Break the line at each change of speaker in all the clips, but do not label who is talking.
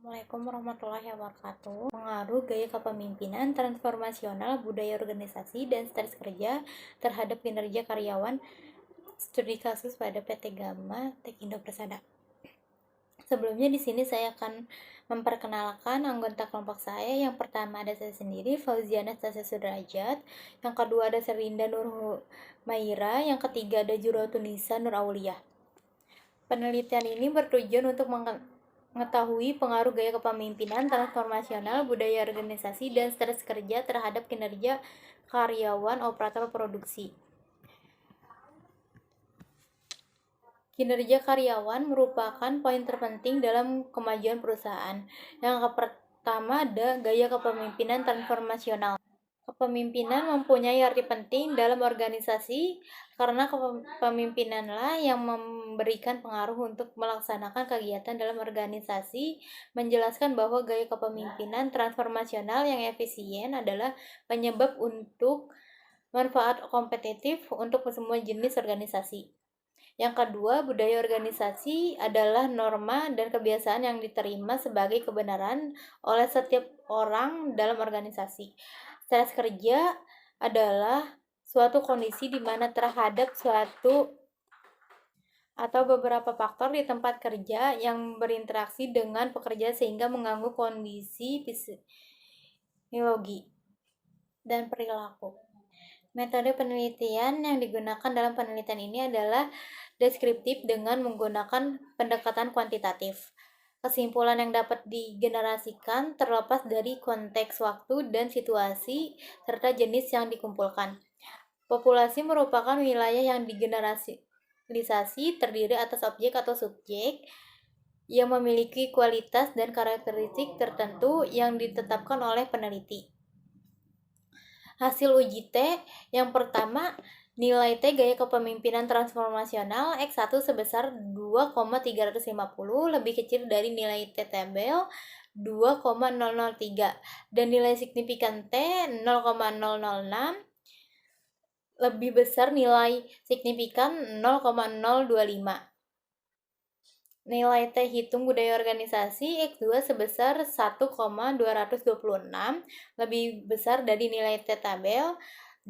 Assalamualaikum warahmatullahi wabarakatuh. Pengaruh gaya kepemimpinan transformasional budaya organisasi dan stres kerja terhadap kinerja karyawan. Studi kasus pada PT Gamma Tekindo Persada. Sebelumnya di sini saya akan memperkenalkan anggota kelompok saya. Yang pertama ada saya sendiri, Fauziana Tasya Sudrajat. Yang kedua ada Serinda Nur Maira. Yang ketiga ada Jurotunisa Nur Aulia. Penelitian ini bertujuan untuk mengetahui pengaruh gaya kepemimpinan transformasional budaya organisasi dan stres kerja terhadap kinerja karyawan operator produksi. Kinerja karyawan merupakan poin terpenting dalam kemajuan perusahaan. Yang pertama ada gaya kepemimpinan transformasional. Kepemimpinan mempunyai arti penting dalam organisasi karena kepemimpinanlah yang memberikan pengaruh untuk melaksanakan kegiatan dalam organisasi. Menjelaskan bahwa gaya kepemimpinan transformasional yang efisien adalah penyebab untuk manfaat kompetitif untuk semua jenis organisasi. Yang kedua, budaya organisasi adalah norma dan kebiasaan yang diterima sebagai kebenaran oleh setiap orang dalam organisasi. Stres kerja adalah suatu kondisi di mana terhadap suatu atau beberapa faktor di tempat kerja yang berinteraksi dengan pekerja sehingga mengganggu kondisi fisiologi dan perilaku. Metode penelitian yang digunakan dalam penelitian ini adalah deskriptif dengan menggunakan pendekatan kuantitatif. Kesimpulan yang dapat digenerasikan terlepas dari konteks waktu dan situasi serta jenis yang dikumpulkan. Populasi merupakan wilayah yang digeneralisasi terdiri atas objek atau subjek yang memiliki kualitas dan karakteristik tertentu yang ditetapkan oleh peneliti. Hasil uji T yang pertama, nilai T gaya kepemimpinan transformasional X1 sebesar 2,350 lebih kecil dari nilai T tabel 2,003 dan nilai signifikan T 0,006 lebih besar nilai signifikan 0,025. Nilai T hitung budaya organisasi X2 sebesar 1,226 lebih besar dari nilai T tabel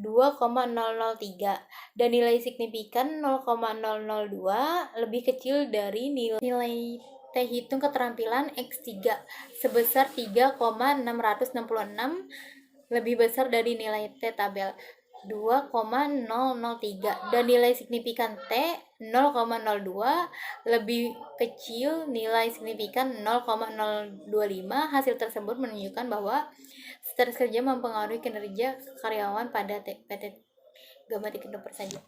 2,003 dan nilai signifikan 0,002 lebih kecil dari nilai T hitung keterampilan X3 sebesar 3,666 lebih besar dari nilai T tabel 2,003 dan nilai signifikan T 0,02 lebih kecil nilai signifikan 0,025. Hasil tersebut menunjukkan bahwa stres kerja mempengaruhi kinerja karyawan pada PT Gamma Tekindo Persada.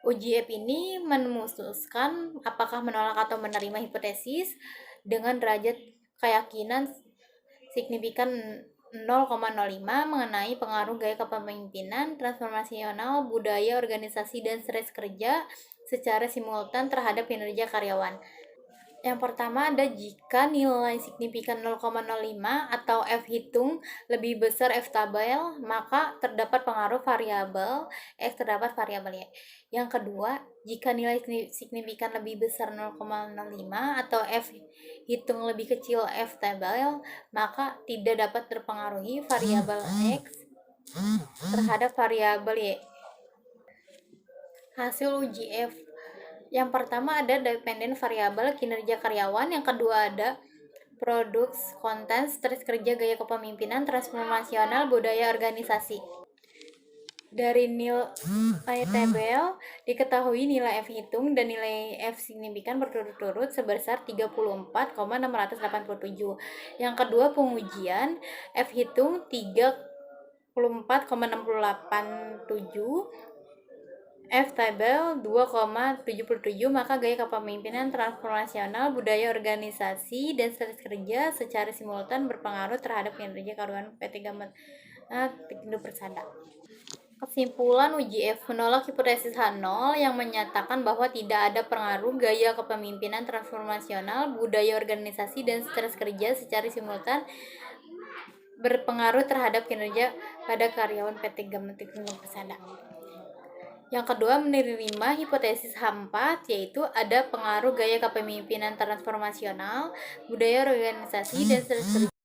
Uji F ini memutuskan apakah menolak atau menerima hipotesis dengan derajat keyakinan signifikan 0,05 mengenai pengaruh gaya kepemimpinan transformasional budaya organisasi dan stres kerja secara simultan terhadap kinerja karyawan. Yang pertama ada jika nilai signifikan 0,05 atau F hitung lebih besar F tabel, maka terdapat pengaruh variabel X terdapat variabel Y. Yang kedua, jika nilai signifikan lebih besar 0,05 atau F hitung lebih kecil F tabel, maka tidak dapat terpengaruhi variabel X terhadap variabel Y. Hasil uji F yang pertama ada dependent variabel kinerja karyawan, yang kedua ada products konten stres kerja gaya kepemimpinan transformasional budaya organisasi. Dari nilai tabel diketahui nilai F hitung dan nilai F signifikan berturut-turut sebesar 34,687. Yang kedua pengujian F hitung 34,687, F tabel 2,77, maka gaya kepemimpinan transformasional budaya organisasi dan stres kerja secara simultan berpengaruh terhadap kinerja karyawan PT Gamma Tekindo Persada. Kesimpulan uji F menolak hipotesis H0 yang menyatakan bahwa tidak ada pengaruh gaya kepemimpinan transformasional budaya organisasi dan stres kerja secara simultan berpengaruh terhadap kinerja pada karyawan PT Gamma Tekindo Persada. Yang kedua, menerima hipotesis H4, yaitu ada pengaruh gaya kepemimpinan transformasional, budaya organisasi, dan strategi